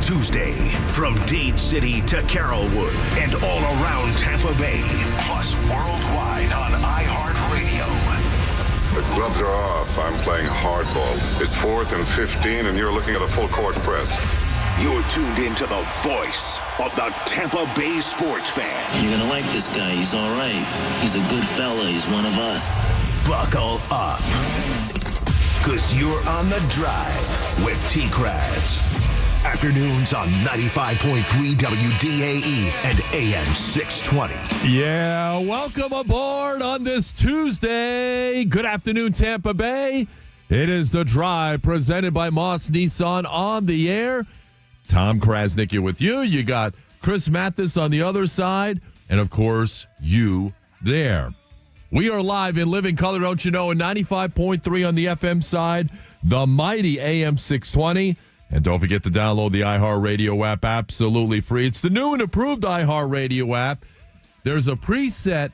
Tuesday, from Dade City to Carrollwood and all around Tampa Bay, plus worldwide on iHeartRadio. The gloves are off. I'm playing hardball. It's 4th and 15, and you're looking at a full-court press. You're tuned into the voice of the Tampa Bay sports fan. You're going to like this guy. He's all right. He's a good fella. He's one of us. Buckle up, because you're on the drive with TKras. Afternoons on 95.3 WDAE and AM 620. Yeah, welcome aboard on this Tuesday. Good afternoon, Tampa Bay. It is The Drive presented by Moss Nissan on the air. Tom Krasnick with you. You got Chris Mathis on the other side. And, of course, you there. We are live in living color, don't you know, at 95.3 on the FM side, the mighty AM 620. And don't forget to download the iHeartRadio app absolutely free. It's the new and improved iHeartRadio app. There's a preset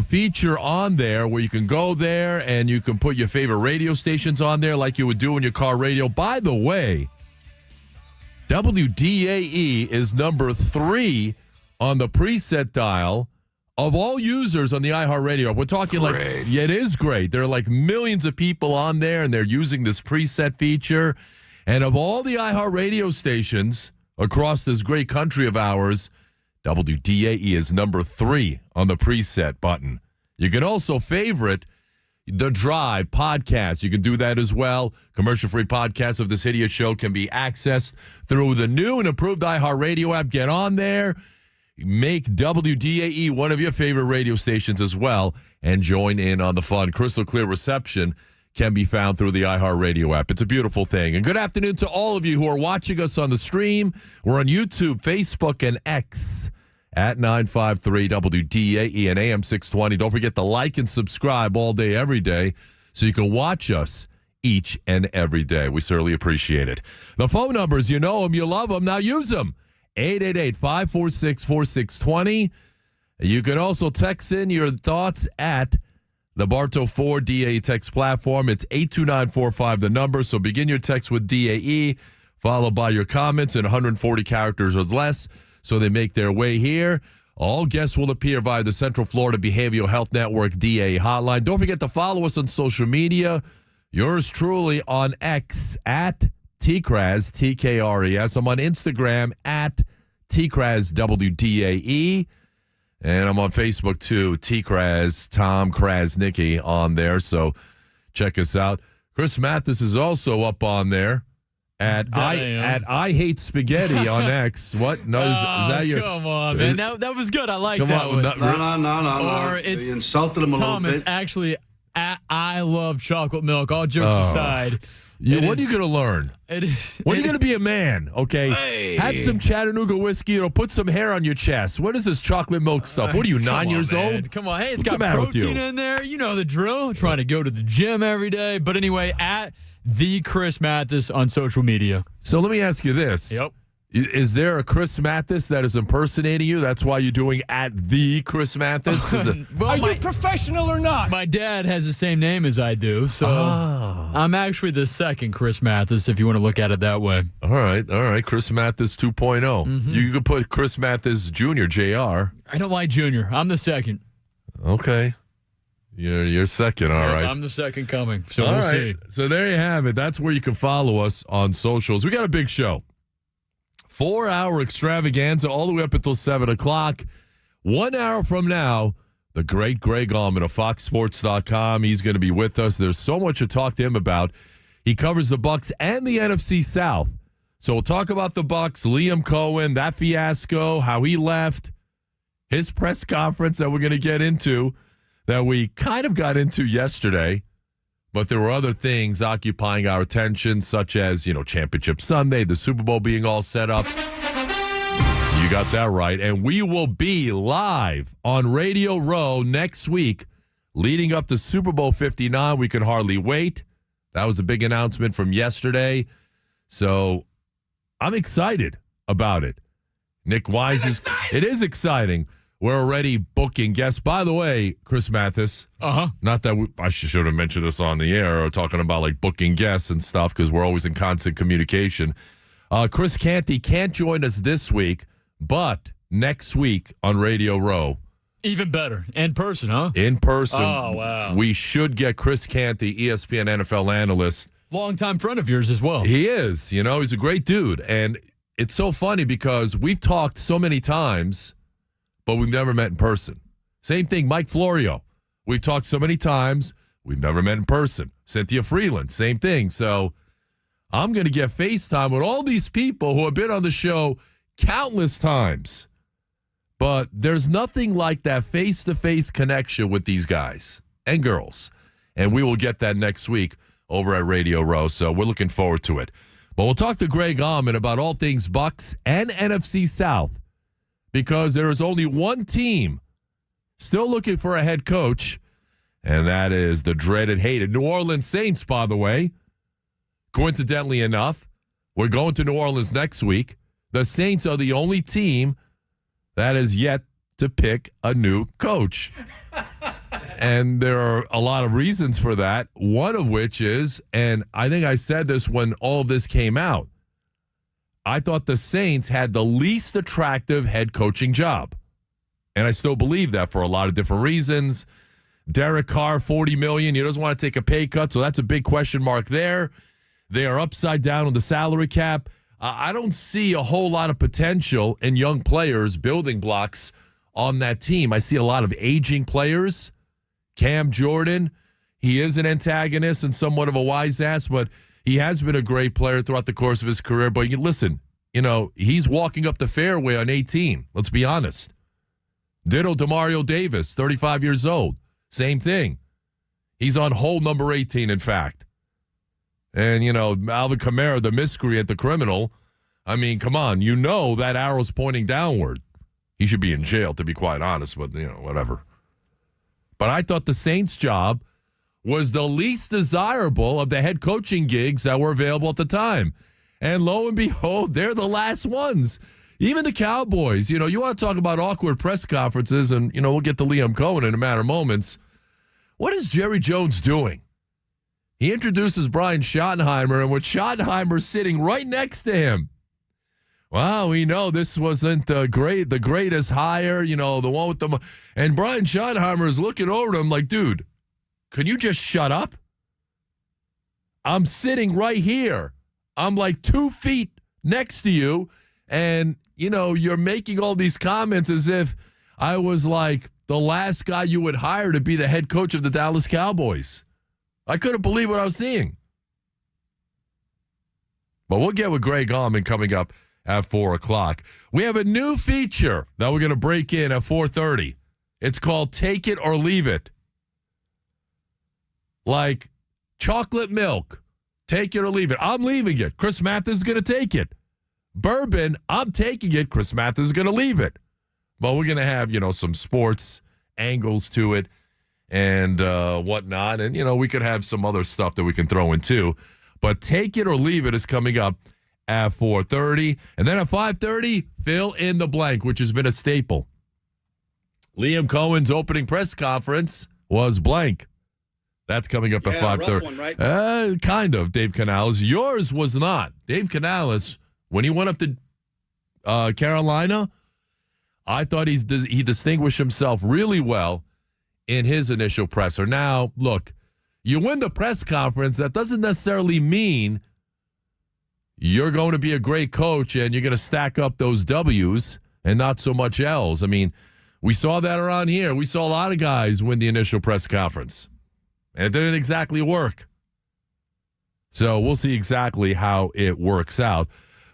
feature on there where you can go there and you can put your favorite radio stations on there like you would do in your car radio. By the way, WDAE is number 3 on the preset dial of all users on the iHeartRadio. We're talking great. Yeah, it is great. There are like millions of people on there, and they're using this preset feature. And of all the iHeartRadio stations across this great country of ours, WDAE is number 3 on the preset button. You can also favorite The Drive podcast. You can do that as well. Commercial-free podcasts of this hideous show can be accessed through the new and improved iHeartRadio app. Get on there. Make WDAE one of your favorite radio stations as well and join in on the fun. Crystal clear reception can be found through the iHeartRadio app. It's a beautiful thing. And good afternoon to all of you who are watching us on the stream. We're on YouTube, Facebook, and X at 953 WDAE and AM 620. Don't forget to like and subscribe all day, every day, so you can watch us each and every day. We certainly appreciate it. The phone numbers, you know them, you love them. Now use them. 888-546-4620. You can also text in your thoughts at the Bartow 4 DAE text platform. It's 82945, the number. So begin your text with DAE, followed by your comments in 140 characters or less. So they make their way here. All guests will appear via the Central Florida Behavioral Health Network DAE hotline. Don't forget to follow us on social media. Yours truly on X at TKras, TKRES. I'm on Instagram at TKras WDAE. And I'm on Facebook, too, TKras, Tom Krasnick on there. So check us out. Chris Mathis is also up on there at I Hate Spaghetti on X. What? No, is that your... Come on, man. That was good. I like that one. No. Or it's... You insulted him a Tom, little bit. it's actually at I Love Chocolate Milk. All jokes aside. What are you going to learn? It is. When are you going to be a man, okay? Hey. Have some Chattanooga whiskey. It'll put some hair on your chest. What is this chocolate milk stuff? What are you, 9 years old? Come on. Hey, it's What's got the matter with protein you? in there. You know the drill. Trying to go to the gym every day. But anyway, at the Chris Mathis on social media. So let me ask you this. Yep. Is there a Chris Mathis that is impersonating you? That's why you're doing at the Chris Mathis? Well, Are you professional or not? My dad has the same name as I do, so I'm actually the second Chris Mathis, if you want to look at it that way. All right. Chris Mathis 2.0. Mm-hmm. You could put Chris Mathis Jr., JR. I don't like Junior. I'm the second. Okay. You're second, all right. I'm the second coming, so All we'll right. see. So there you have it. That's where you can follow us on socials. We got a big show. 4-hour extravaganza all the way up until 7 o'clock. 1 hour from now, the great Greg Auman of FoxSports.com. He's going to be with us. There's so much to talk to him about. He covers the Bucs and the NFC South. So we'll talk about the Bucs, Liam Coen, that fiasco, how he left, his press conference that we're going to get into that we kind of got into yesterday. But there were other things occupying our attention, such as, Championship Sunday, the Super Bowl being all set up. You got that right. And we will be live on Radio Row next week, leading up to Super Bowl 59. We can hardly wait. That was a big announcement from yesterday. So I'm excited about it. Nick Wise it is exciting. We're already booking guests. By the way, Chris Mathis. Not that I should have mentioned this on the air or talking about like booking guests and stuff because we're always in constant communication. Chris Canty can't join us this week, but next week on Radio Row. Even better. In person, huh? In person. Oh, wow. We should get Chris Canty, ESPN NFL analyst. Longtime friend of yours as well. He is. He's a great dude. And it's so funny because we've talked so many times, but we've never met in person. Same thing, Mike Florio. We've talked so many times, we've never met in person. Cynthia Freeland, same thing. So I'm going to get FaceTime with all these people who have been on the show countless times. But there's nothing like that face-to-face connection with these guys and girls. And we will get that next week over at Radio Row. So we're looking forward to it. But we'll talk to Greg Auman about all things Bucs and NFC South because there is only one team still looking for a head coach, and that is the dreaded, hated New Orleans Saints, by the way. Coincidentally enough, we're going to New Orleans next week. The Saints are the only team that is yet to pick a new coach. And there are a lot of reasons for that, one of which is, and I think I said this when all of this came out, I thought the Saints had the least attractive head coaching job. And I still believe that for a lot of different reasons. Derek Carr, $40 million. He doesn't want to take a pay cut, so that's a big question mark there. They are upside down on the salary cap. I don't see a whole lot of potential in young players, building blocks on that team. I see a lot of aging players. Cam Jordan, he is an antagonist and somewhat of a wise ass, but he has been a great player throughout the course of his career. But listen, he's walking up the fairway on 18. Let's be honest. Ditto DeMario Davis, 35 years old. Same thing. He's on hole number 18, in fact. And, Alvin Kamara, the miscreant, the criminal, I mean, come on. That arrow's pointing downward. He should be in jail, to be quite honest, but, whatever. But I thought the Saints' job was the least desirable of the head coaching gigs that were available at the time. And lo and behold, they're the last ones. Even the Cowboys, you want to talk about awkward press conferences, and, we'll get to Liam Coen in a matter of moments. What is Jerry Jones doing? He introduces Brian Schottenheimer, and with Schottenheimer sitting right next to him. Wow, we know this wasn't the greatest hire, the one with the... And Brian Schottenheimer is looking over to him like, dude, can you just shut up? I'm sitting right here. I'm like 2 feet next to you, and, you're making all these comments as if I was like the last guy you would hire to be the head coach of the Dallas Cowboys. I couldn't believe what I was seeing. But we'll get with Greg Auman coming up at 4 o'clock. We have a new feature that we're going to break in at 4:30. It's called Take It or Leave It. Like chocolate milk. Take it or leave it. I'm leaving it. Chris Mathis is going to take it. Bourbon, I'm taking it. Chris Mathis is going to leave it. But we're going to have, some sports angles to it and whatnot. And, we could have some other stuff that we can throw in too. But Take It or Leave It is coming up at 4:30. And then at 5:30, fill in the blank, which has been a staple. Liam Cohen's opening press conference was blank. That's coming up at 5:30. Rough one, right? Kind of, Dave Canales. Yours was not. Dave Canales, when he went up to Carolina, I thought he distinguished himself really well in his initial presser. Now, look, you win the press conference, that doesn't necessarily mean you're going to be a great coach and you're going to stack up those W's and not so much L's. I mean, we saw that around here. We saw a lot of guys win the initial press conference, and it didn't exactly work. So we'll see exactly how it works out.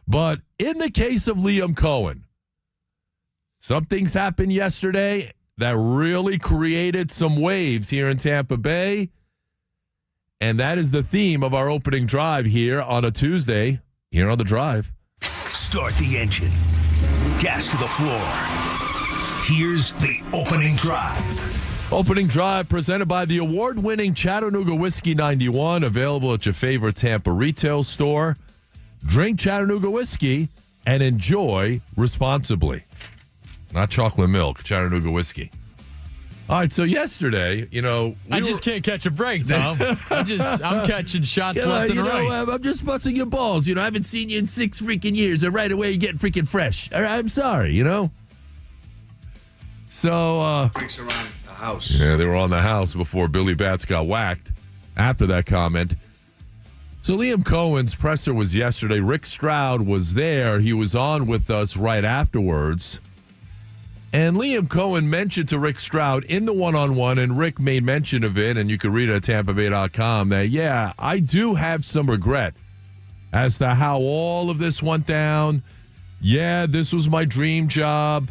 But in the case of Liam Coen, some things happened yesterday that really created some waves here in Tampa Bay. And that is the theme of our opening drive here on a Tuesday, here on The Drive. Start the engine. Gas to the floor. Here's the opening drive. Opening drive presented by the award-winning Chattanooga Whiskey 91, available at your favorite Tampa retail store. Drink Chattanooga whiskey and enjoy responsibly. Not chocolate milk, Chattanooga whiskey. All right, so yesterday, I just can't catch a break, Tom. I'm catching shots left and right. I'm just busting your balls. I haven't seen you in 6 freaking years, and right away you're getting freaking fresh. I'm sorry, So, Breaks around the house. yeah, they were on the house before Billy Bats got whacked after that comment. So Liam Cohen's presser was yesterday. Rick Stroud was there. He was on with us right afterwards. And Liam Coen mentioned to Rick Stroud in the one-on-one, and Rick made mention of it, and you can read it at TampaBay.com, that, yeah, I do have some regret as to how all of this went down. Yeah, this was my dream job,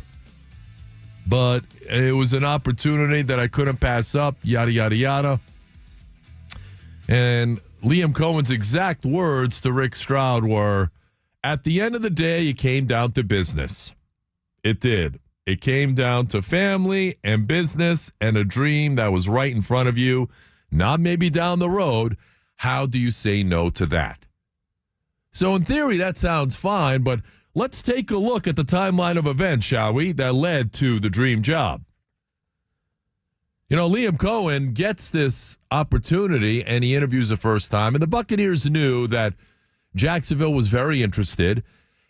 but it was an opportunity that I couldn't pass up, yada, yada, yada. And Liam Cohen's exact words to Rick Stroud were, at the end of the day, it came down to business. It did. It came down to family and business and a dream that was right in front of you, not maybe down the road. How do you say no to that? So in theory, that sounds fine, but let's take a look at the timeline of events, shall we, that led to the dream job. Liam Coen gets this opportunity, and he interviews the first time, and the Buccaneers knew that Jacksonville was very interested,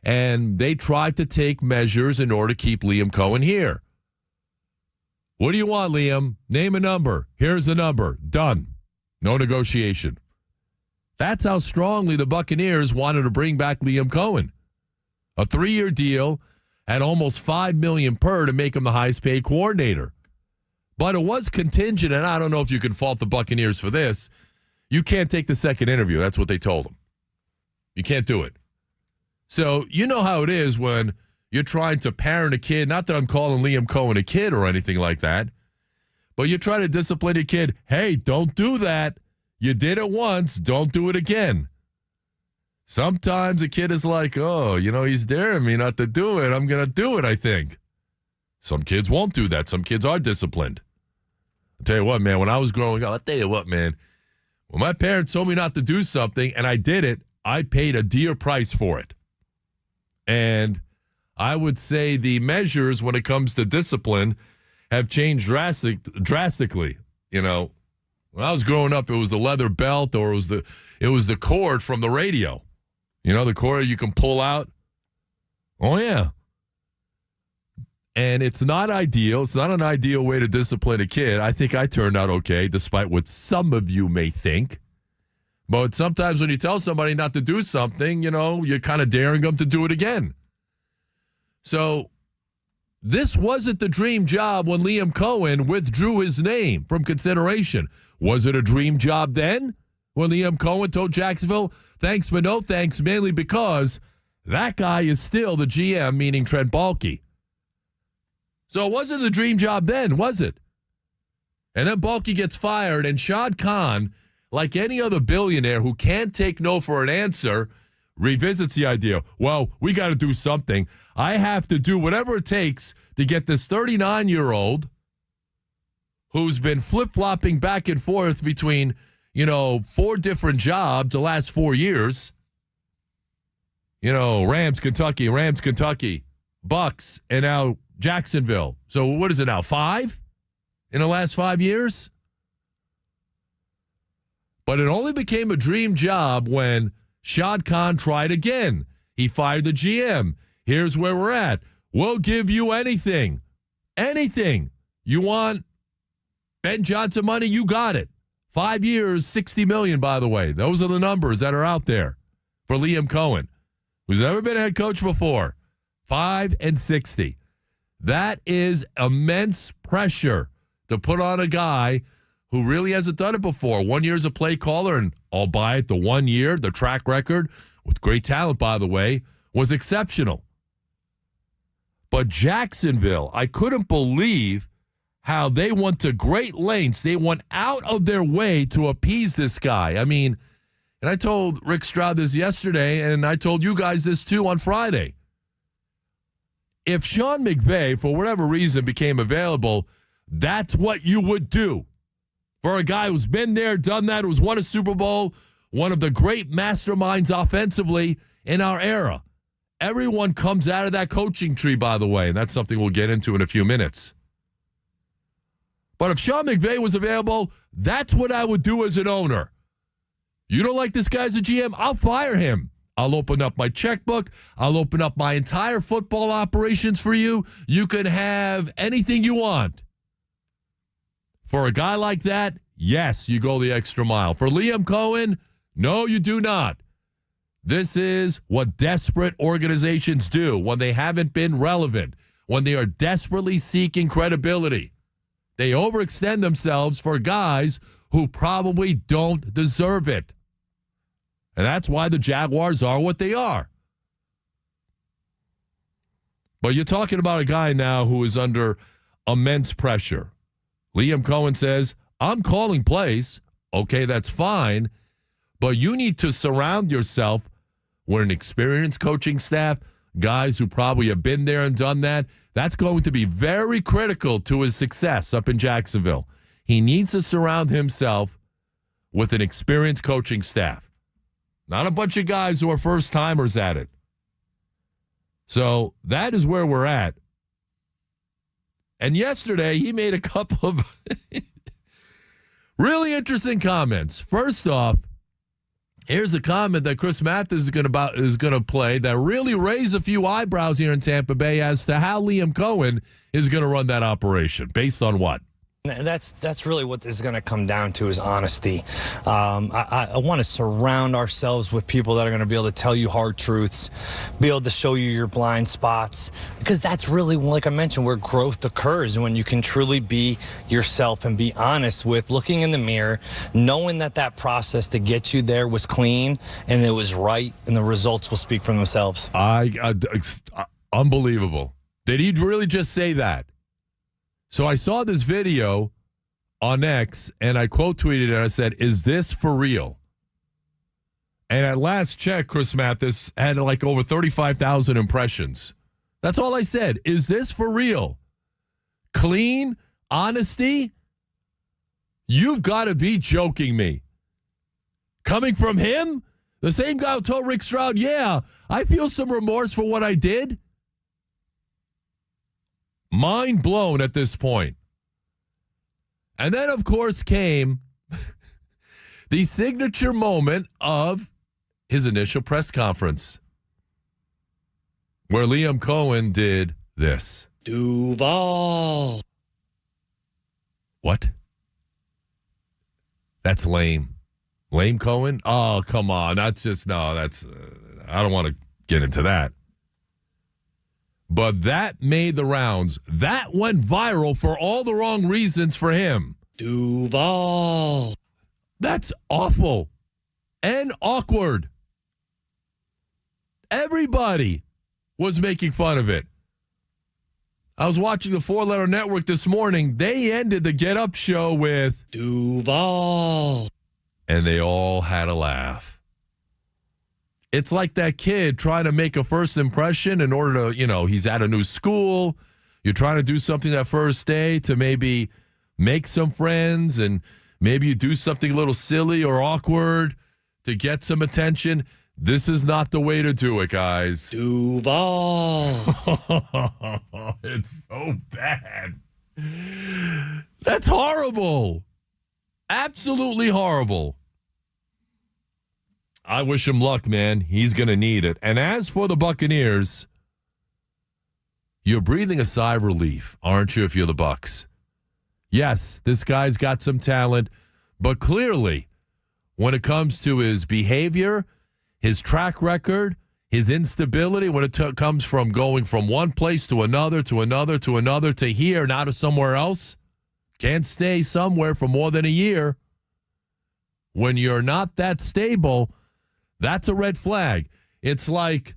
and they tried to take measures in order to keep Liam Coen here. What do you want, Liam? Name a number. Here's a number. Done. No negotiation. That's how strongly the Buccaneers wanted to bring back Liam Coen. A 3-year deal at almost $5 million per to make him the highest paid coordinator. But it was contingent, and I don't know if you can fault the Buccaneers for this. You can't take the second interview. That's what they told him. You can't do it. So you know how it is when you're trying to parent a kid. Not that I'm calling Liam Coen a kid or anything like that, but you're trying to discipline a kid. Hey, don't do that. You did it once. Don't do it again. Sometimes a kid is like, oh, he's daring me not to do it. I'm going to do it, I think. Some kids won't do that. Some kids are disciplined. I'll tell you what, man, when I was growing up, when my parents told me not to do something and I did it, I paid a dear price for it. And I would say the measures when it comes to discipline have changed drastically. When I was growing up, it was the leather belt or it was the cord from the radio. The cord you can pull out. Oh, yeah. And it's not ideal. It's not an ideal way to discipline a kid. I think I turned out okay, despite what some of you may think. But sometimes when you tell somebody not to do something, you're kind of daring them to do it again. So this wasn't the dream job when Liam Coen withdrew his name from consideration. Was it a dream job then when Liam Coen told Jacksonville, thanks, but no thanks, mainly because that guy is still the GM, meaning Trent Baalke. So it wasn't the dream job then, was it? And then Baalke gets fired, and Shad Khan, like any other billionaire who can't take no for an answer, revisits the idea. Well, we got to do something. I have to do whatever it takes to get this 39-year-old who's been flip-flopping back and forth between, 4 different jobs the last 4 years. Rams, Kentucky, Bucks, and now Jacksonville. So what is it now, 5 in the last 5 years? But it only became a dream job when Shad Khan tried again. He fired the GM. Here's where we're at. We'll give you anything. Anything. You want Ben Johnson money? You got it. 5 years, $60 million, by the way. Those are the numbers that are out there for Liam Coen, who's never been a head coach before. 5 and 60. That is immense pressure to put on a guy who really hasn't done it before. 1 year as a play caller, and I'll buy it. The 1 year, the track record, with great talent, by the way, was exceptional. But Jacksonville, I couldn't believe how they went to great lengths. They went out of their way to appease this guy. I mean, and I told Rick Stroud this yesterday, and I told you guys this too on Friday. If Sean McVay, for whatever reason, became available, that's what you would do. For a guy who's been there, done that, who's won a Super Bowl, one of the great masterminds offensively in our era. Everyone comes out of that coaching tree, by the way, and that's something we'll get into in a few minutes. But if Sean McVay was available, that's what I would do as an owner. You don't like this guy as a GM? I'll fire him. I'll open up my checkbook. I'll open up my entire football operations for you. You can have anything you want. For a guy like that, yes, you go the extra mile. For Liam Coen, no, you do not. This is what desperate organizations do when they haven't been relevant, when they are desperately seeking credibility. They overextend themselves for guys who probably don't deserve it. And that's why the Jaguars are what they are. But you're talking about a guy now who is under immense pressure. Liam Coen says, I'm calling plays. Okay, that's fine. But you need to surround yourself with an experienced coaching staff, guys who probably have been there and done that. That's going to be very critical to his success up in Jacksonville. He needs to surround himself with an experienced coaching staff. Not a bunch of guys who are first-timers at it. So that is where we're at. And yesterday, he made a couple of really interesting comments. First off, here's a comment that Chris Mathis is going to play that really raised a few eyebrows here in Tampa Bay as to how Liam Coen is going to run that operation. Based on what? That's really what this is going to come down to is honesty. I want to surround ourselves with people that are going to be able to tell you hard truths, be able to show you your blind spots, because that's really, like I mentioned, where growth occurs, when you can truly be yourself and be honest with looking in the mirror, knowing that process to get you there was clean and it was right, and the results will speak for themselves. Unbelievable. Did he really just say that? So I saw this video on X, and I quote tweeted it, and I said, is this for real? And at last check, Chris Mathis had like over 35,000 impressions. That's all I said. Is this for real? Clean? Honesty? You've got to be joking me. Coming from him? The same guy who told Rick Stroud, yeah, I feel some remorse for what I did. Mind blown at this point. And then, of course, came the signature moment of his initial press conference, where Liam Coen did this. Duval. What? That's lame. Lame Coen? Oh, come on. I don't want to get into that. But that made the rounds. That went viral for all the wrong reasons for him. Duval. That's awful and awkward. Everybody was making fun of it. I was watching the 4-Letter Network this morning. They ended the Get Up show with Duval. And they all had a laugh. It's like that kid trying to make a first impression in order to, he's at a new school. You're trying to do something that first day to maybe make some friends, and maybe you do something a little silly or awkward to get some attention. This is not the way to do it, guys. Duval. It's so bad. That's horrible. Absolutely horrible. I wish him luck, man. He's going to need it. And as for the Buccaneers, you're breathing a sigh of relief, aren't you, if you're the Bucs? Yes, this guy's got some talent, but clearly, when it comes to his behavior, his track record, his instability, when it comes from going from one place to another, to another, to another, to here, now to somewhere else, can't stay somewhere for more than a year. When you're not that stable, that's a red flag. It's like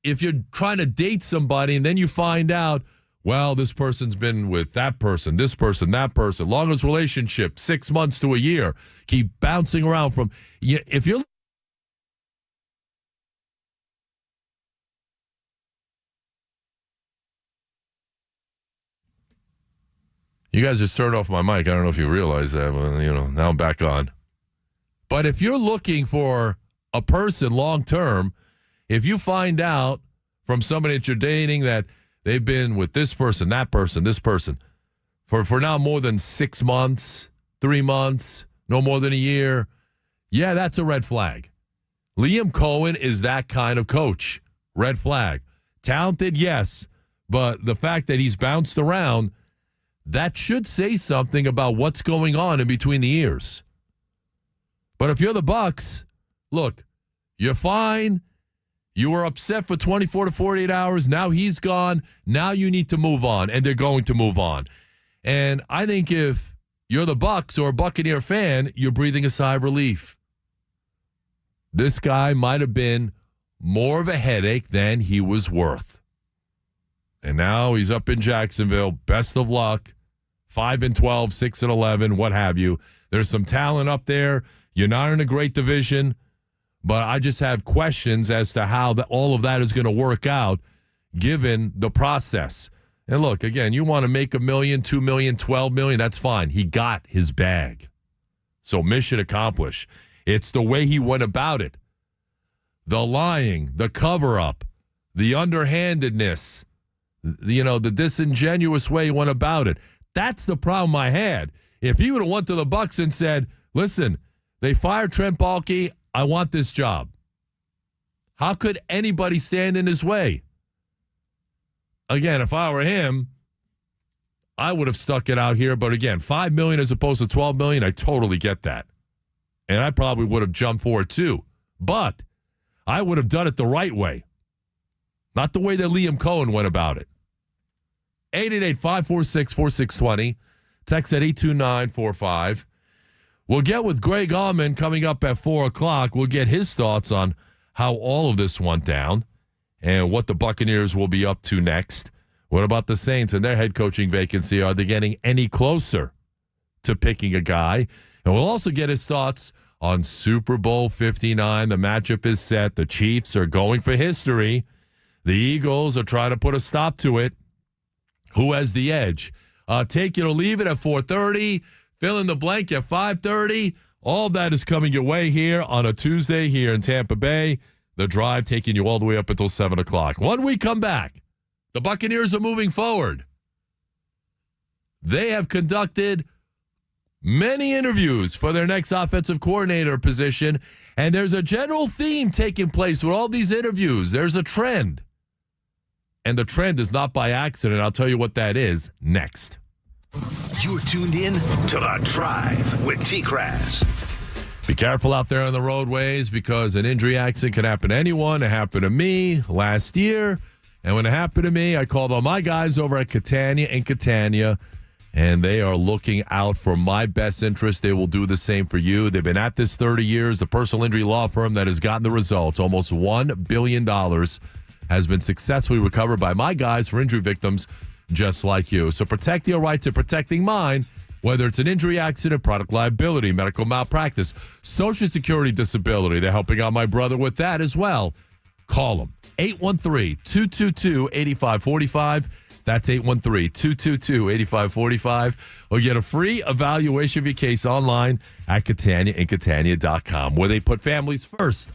if you're trying to date somebody and then you find out, well, this person's been with that person, this person, that person, longest relationship, 6 months to a year, keep bouncing around from, if you're You guys just turned off my mic. I don't know if you realize that, but, now I'm back on. But if you're looking for a person long term, if you find out from somebody that you're dating that they've been with this person, that person, this person for now more than 6 months, 3 months, no more than a year, yeah, that's a red flag. Liam Coen is that kind of coach. Red flag. Talented, yes, but the fact that he's bounced around, that should say something about what's going on in between the ears. But if you're the Bucs, look, you're fine. You were upset for 24 to 48 hours. Now he's gone. Now you need to move on, and they're going to move on. And I think if you're the Bucs or a Buccaneer fan, you're breathing a sigh of relief. This guy might have been more of a headache than he was worth. And now he's up in Jacksonville. Best of luck. 5-12, 6-11, what have you. There's some talent up there. You're not in a great division. But I just have questions as to how all of that is going to work out given the process. And look, again, you want to make $1 million, $2 million, $12 million, that's fine. He got his bag. So mission accomplished. It's the way he went about it. The lying, the cover-up, the underhandedness, the disingenuous way he went about it. That's the problem I had. If he would have went to the Bucs and said, listen, they fired Trent Baalke, I want this job. How could anybody stand in his way? Again, if I were him, I would have stuck it out here. But again, $5 million as opposed to $12 million, I totally get that. And I probably would have jumped for it too. But I would have done it the right way. Not the way that Liam Coen went about it. 888-546-4620. Text at 82945. We'll get with Greg Auman coming up at 4 o'clock. We'll get his thoughts on how all of this went down and what the Buccaneers will be up to next. What about the Saints and their head coaching vacancy? Are they getting any closer to picking a guy? And we'll also get his thoughts on Super Bowl 59. The matchup is set. The Chiefs are going for history. The Eagles are trying to put a stop to it. Who has the edge? Take it or leave it at 4:30. Fill in the blank at 5:30. All that is coming your way here on a Tuesday here in Tampa Bay. The Drive taking you all the way up until 7 o'clock. When we come back, the Buccaneers are moving forward. They have conducted many interviews for their next offensive coordinator position, and there's a general theme taking place with all these interviews. There's a trend. And the trend is not by accident. I'll tell you what that is next. You're tuned in to The Drive with TKras. Be careful out there on the roadways because an injury accident can happen to anyone. It happened to me last year. And when it happened to me, I called all my guys over at Catania and Catania, and they are looking out for my best interest. They will do the same for you. They've been at this 30 years, the personal injury law firm that has gotten the results. Almost $1 billion has been successfully recovered by my guys for injury victims just like you. So protect your right to protecting mine, whether it's an injury accident, product liability, medical malpractice, Social Security disability. They're helping out my brother with that as well. Call them. 813-222-8545. That's 813-222-8545. Or get a free evaluation of your case online at CataniaandCatania.com, where they put families first.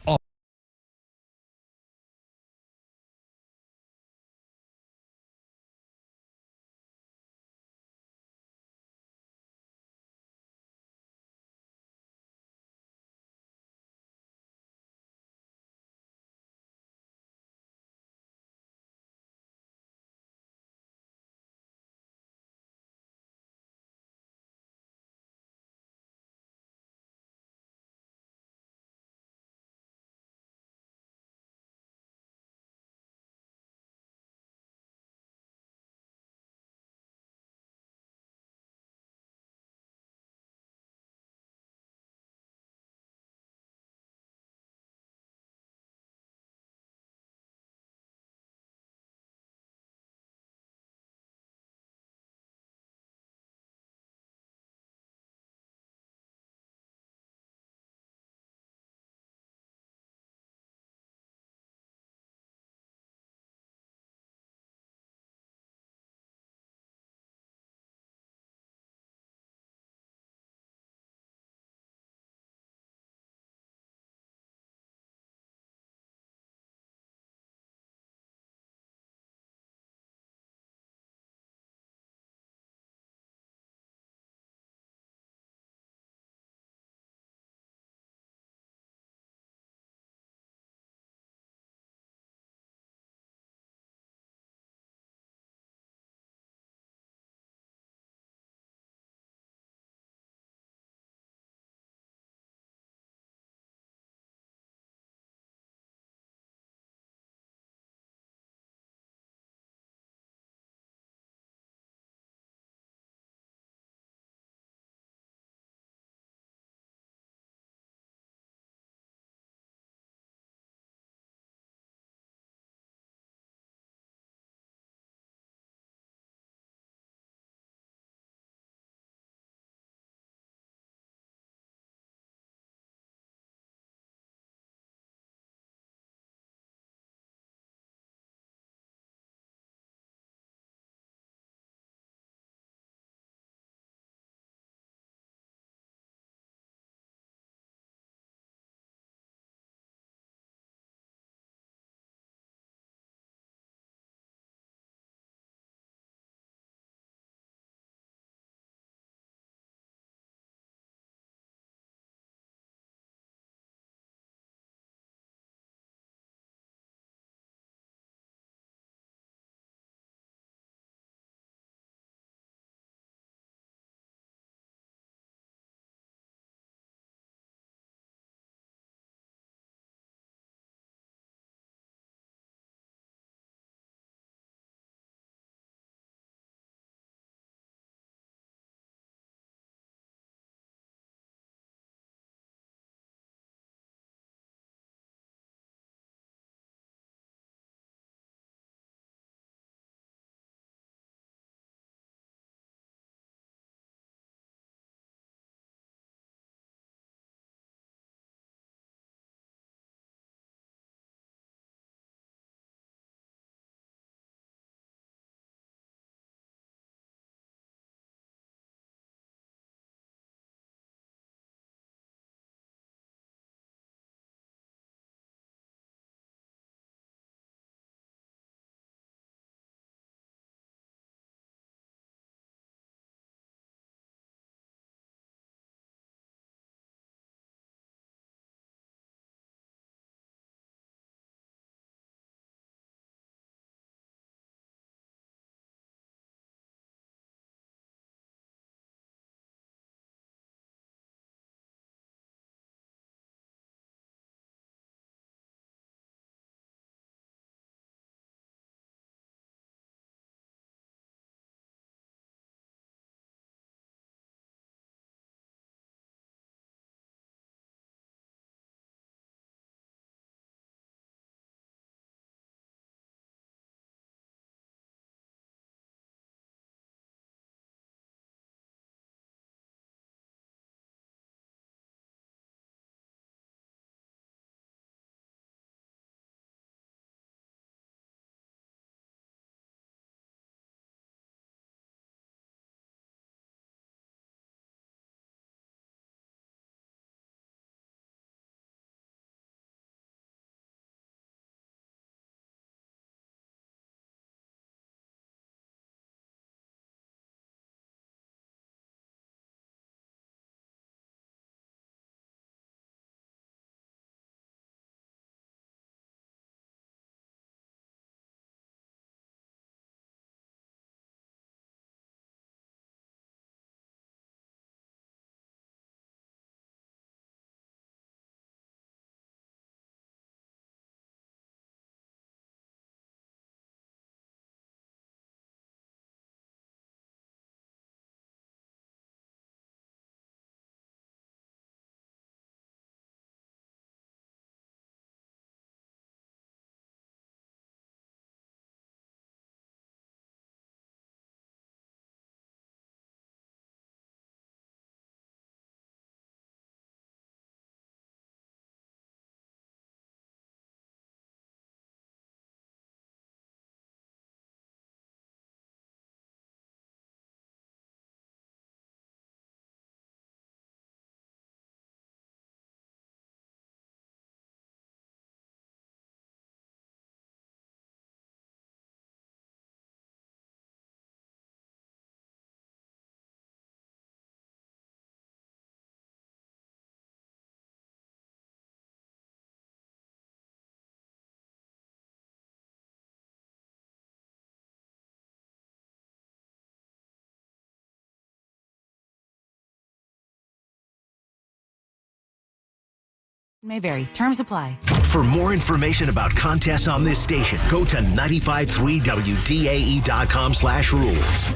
May vary. Terms apply. For more information about contests on this station, go to 953wdae.com/rules.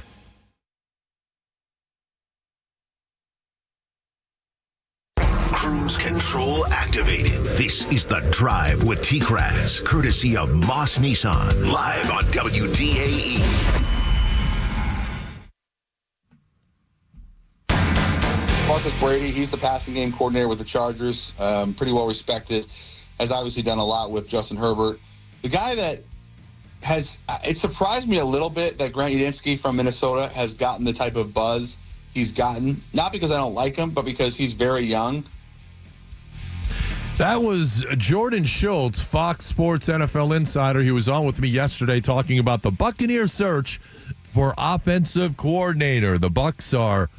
Cruise control activated. This is The Drive with TKras, courtesy of Moss Nissan, live on WDAE. Marcus Brady, he's the passing game coordinator with the Chargers. Pretty well respected. Has obviously done a lot with Justin Herbert. The guy that it surprised me a little bit that Grant Udinski from Minnesota has gotten the type of buzz he's gotten. Not because I don't like him, but because he's very young. That was Jordan Schultz, Fox Sports NFL insider. He was on with me yesterday talking about the Buccaneers search for offensive coordinator. The Bucs are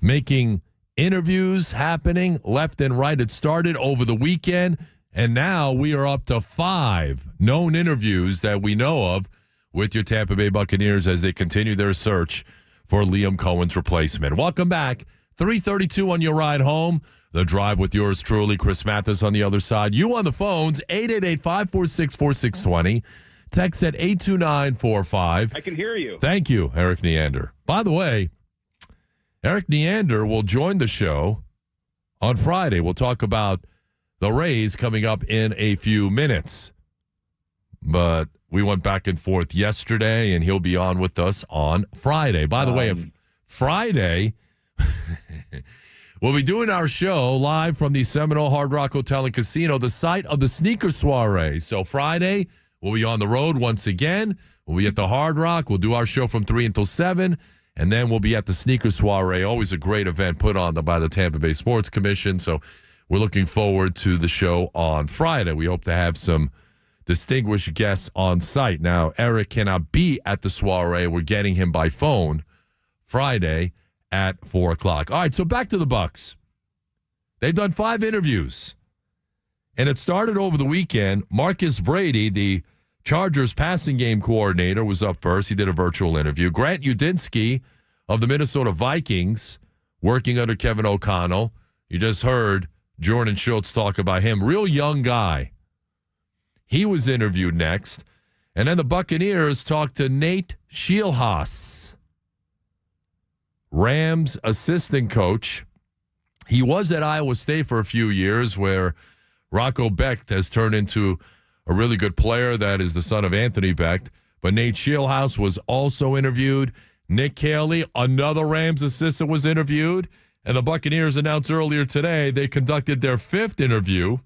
making interviews happening left and right. It started over the weekend, and now we are up to 5 known interviews that we know of with your Tampa Bay Buccaneers as they continue their search for Liam Coen's replacement. Welcome back. 3:32 on your ride home. The Drive with yours truly, Chris Mathis on the other side. You on the phones, 888-546-4620. Text at 82945. I can hear you. Thank you, Eric Neander. By the way, Eric Neander will join the show on Friday. We'll talk about the Rays coming up in a few minutes. But we went back and forth yesterday, and he'll be on with us on Friday. By the way, Friday, we'll be doing our show live from the Seminole Hard Rock Hotel and Casino, the site of the Sneaker Soiree. So Friday, we'll be on the road once again. We'll be at the Hard Rock. We'll do our show from 3 until 7. And then we'll be at the Sneaker Soiree, always a great event put on by the Tampa Bay Sports Commission. So we're looking forward to the show on Friday. We hope to have some distinguished guests on site. Now, Eric cannot be at the soiree. We're getting him by phone Friday at 4 o'clock. All right, so back to the Bucs. They've done 5 interviews, and it started over the weekend. Marcus Brady, the Chargers passing game coordinator, was up first. He did a virtual interview. Grant Udinski of the Minnesota Vikings, working under Kevin O'Connell. You just heard Jordan Schultz talk about him. Real young guy. He was interviewed next. And then the Buccaneers talked to Nate Scheelhaas, Rams assistant coach. He was at Iowa State for a few years, where Rocco Becht has turned into a really good player that is the son of Anthony Becht. But Nate Scheelhaas was also interviewed. Nick Caley, another Rams assistant, was interviewed. And the Buccaneers announced earlier today they conducted their 5th interview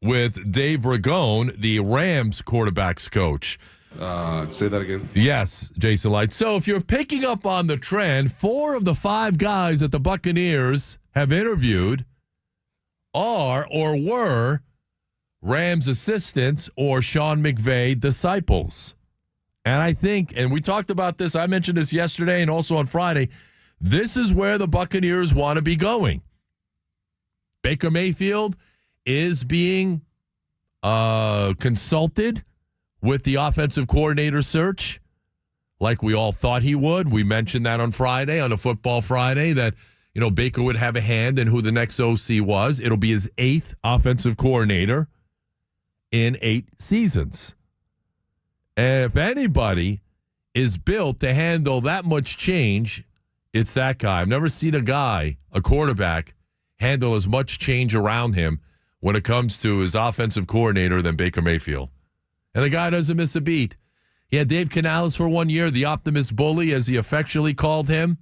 with Dave Ragone, the Rams quarterbacks coach. Say that again. Yes, Jason Light. So if you're picking up on the trend, 4 of the 5 guys that the Buccaneers have interviewed are or were Rams assistants or Sean McVay disciples. And I think, and we talked about this, I mentioned this yesterday and also on Friday, this is where the Buccaneers want to be going. Baker Mayfield is being consulted with the offensive coordinator search, like we all thought he would. We mentioned that on Friday, on a Football Friday, that Baker would have a hand in who the next OC was. It'll be his 8th offensive coordinator in 8 seasons. And if anybody is built to handle that much change, it's that guy. I've never seen a quarterback, handle as much change around him when it comes to his offensive coordinator than Baker Mayfield. And the guy doesn't miss a beat. He had Dave Canales for 1 year, the optimist bully, as he affectionately called him.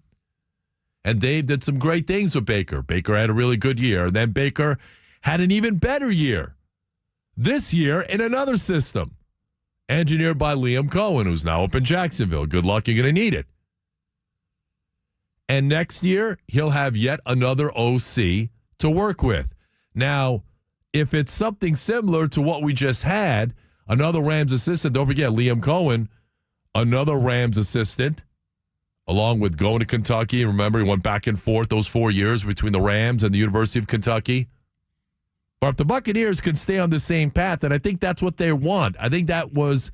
And Dave did some great things with Baker. Baker had a really good year. And then Baker had an even better year this year in another system, engineered by Liam Coen, who's now up in Jacksonville. Good luck, you're going to need it. And next year, he'll have yet another OC to work with. Now, if it's something similar to what we just had, another Rams assistant, don't forget Liam Coen, another Rams assistant, along with going to Kentucky. Remember, he went back and forth those 4 years between the Rams and the University of Kentucky. But if the Buccaneers can stay on the same path, and I think that's what they want. I think that was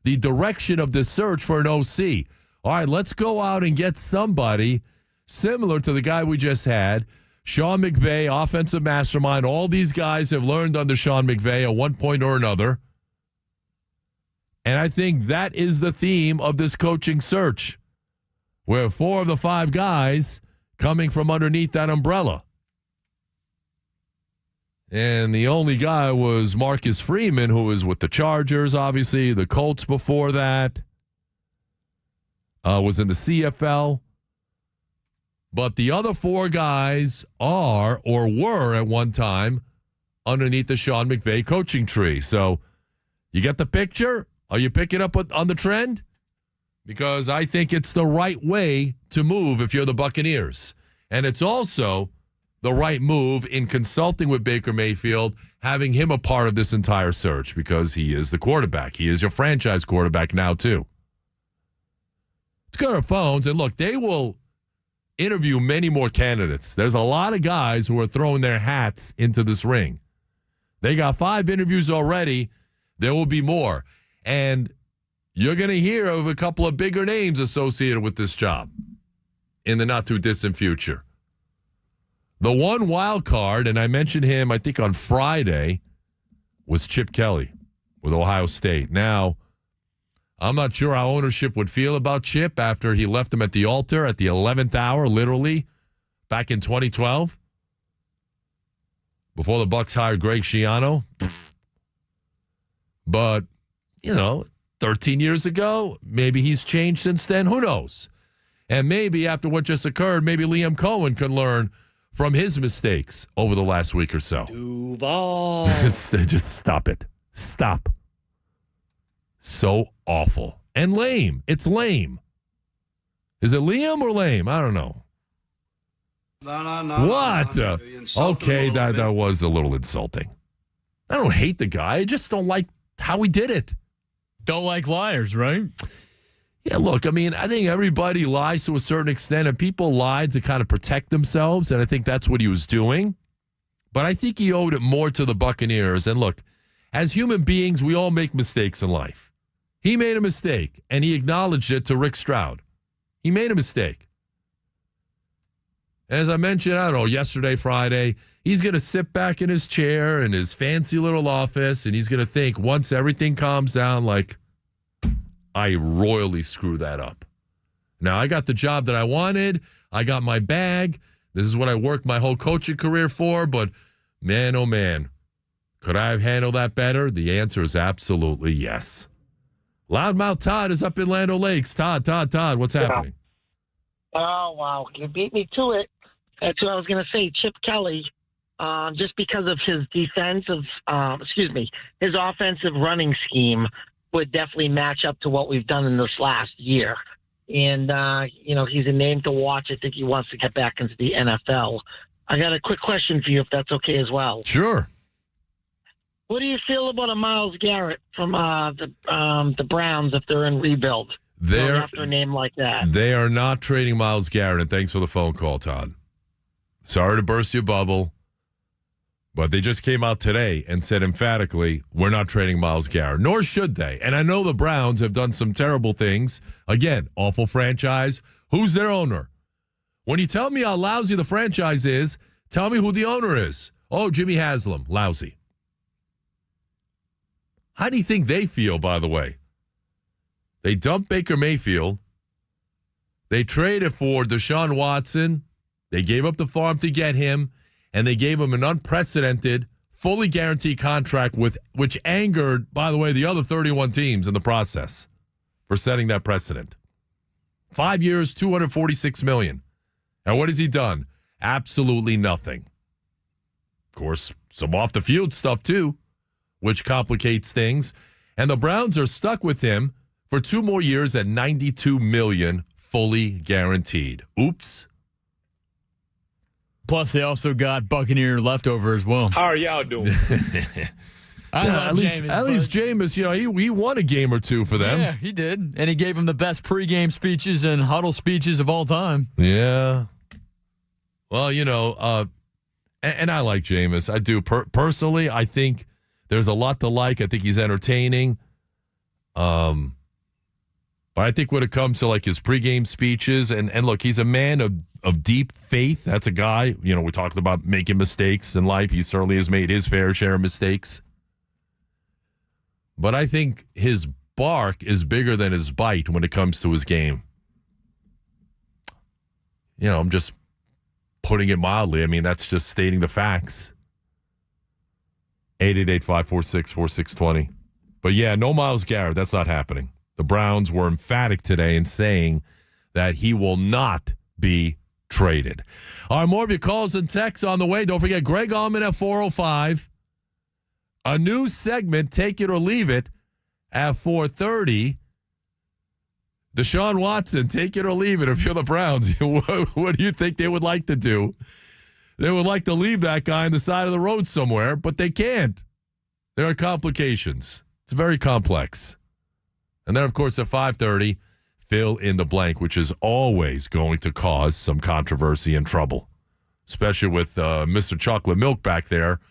the direction of the search for an OC. All right, let's go out and get somebody similar to the guy we just had, Sean McVay, offensive mastermind. All these guys have learned under Sean McVay at one point or another. And I think that is the theme of this coaching search, where 4 of the 5 guys coming from underneath that umbrella. And the only guy was Marcus Freeman, who was with the Chargers, obviously, the Colts before that, was in the CFL. But the other 4 guys are or were at one time underneath the Sean McVay coaching tree. So you get the picture? Are you picking up on the trend? Because I think it's the right way to move if you're the Buccaneers. And it's also the right move in consulting with Baker Mayfield, having him a part of this entire search because he is the quarterback. He is your franchise quarterback now, too. Let's go to our phones, and look, they will interview many more candidates. There's a lot of guys who are throwing their hats into this ring. They got 5 interviews already. There will be more. And you're going to hear of a couple of bigger names associated with this job in the not-too-distant future. The one wild card, and I mentioned him, I think, on Friday, was Chip Kelly with Ohio State. Now, I'm not sure how ownership would feel about Chip after he left him at the altar at the 11th hour, literally, back in 2012, before the Bucs hired Greg Schiano. But, 13 years ago, maybe he's changed since then. Who knows? And maybe after what just occurred, maybe Liam Coen could learn from his mistakes over the last week or so. Duval. Just stop it. Stop. So awful. And lame. It's lame. Is it Liam or lame? I don't know. No. What? Okay, that was a little insulting. I don't hate the guy. I just don't like how he did it. Don't like liars, right? Yeah, look, I think everybody lies to a certain extent, and people lied to kind of protect themselves, and I think that's what he was doing. But I think he owed it more to the Buccaneers. And look, as human beings, we all make mistakes in life. He made a mistake, and he acknowledged it to Rick Stroud. He made a mistake. As I mentioned, I don't know, yesterday, Friday, he's going to sit back in his chair in his fancy little office, and he's going to think once everything calms down, like, I royally screw that up. Now, I got the job that I wanted. I got my bag. This is what I worked my whole coaching career for, but man, oh man, could I have handled that better? The answer is absolutely yes. Loudmouth Todd is up in Land O'Lakes. Todd, what's happening? Oh, wow. You beat me to it. That's what I was going to say. Chip Kelly, just because of his his offensive running scheme would definitely match up to what we've done in this last year. And, he's a name to watch. I think he wants to get back into the NFL. I got a quick question for you, if that's okay as well. Sure. What do you feel about a Myles Garrett from the Browns if they're in rebuild? After a name like that. They are not trading Myles Garrett, and thanks for the phone call, Todd. Sorry to burst your bubble, but they just came out today and said emphatically, we're not trading Myles Garrett, nor should they. And I know the Browns have done some terrible things. Again, awful franchise. Who's their owner? When you tell me how lousy the franchise is, tell me who the owner is. Oh, Jimmy Haslam, lousy. How do you think they feel, by the way? They dumped Baker Mayfield. They traded for Deshaun Watson. They gave up the farm to get him. And they gave him an unprecedented, fully guaranteed contract which angered, by the way, the other 31 teams in the process for setting that precedent. 5 years, $246 million. And what has he done? Absolutely nothing. Of course, some off-the-field stuff, too, which complicates things. And the Browns are stuck with him for 2 more years at $92 million, fully guaranteed. Oops. Plus, they also got Buccaneer leftover as well. How are y'all doing? At least Jameis, he won a game or two for them. Yeah, he did. And he gave him the best pregame speeches and huddle speeches of all time. Yeah. Well, and I like Jameis. I do. Personally, I think there's a lot to like. I think he's entertaining. But I think when it comes to like his pregame speeches, and look, he's a man of deep faith. That's a guy, we talked about making mistakes in life. He certainly has made his fair share of mistakes. But I think his bark is bigger than his bite when it comes to his game. I'm just putting it mildly. I mean, that's just stating the facts. 888-546-4620. But yeah, no Myles Garrett. That's not happening. The Browns were emphatic today in saying that he will not be traded. All right, more of your calls and texts on the way. Don't forget, Greg Auman at 4:05. A new segment, Take It or Leave It, at 4:30. Deshaun Watson, take it or leave it. If you're the Browns, what do you think they would like to do? They would like to leave that guy on the side of the road somewhere, but they can't. There are complications. It's very complex. And then, of course, at 5:30, fill in the blank, which is always going to cause some controversy and trouble, especially with Mr. Chocolate Milk back there.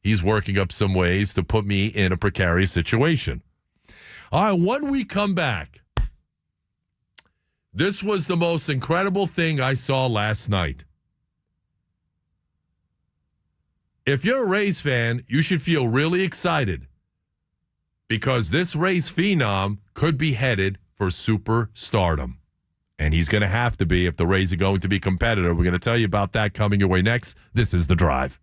He's working up some ways to put me in a precarious situation. All right, when we come back, this was the most incredible thing I saw last night. If you're a Rays fan, you should feel really excited because this Rays phenom could be headed for superstardom. And he's going to have to be if the Rays are going to be competitive. We're going to tell you about that coming your way next. This is The Drive.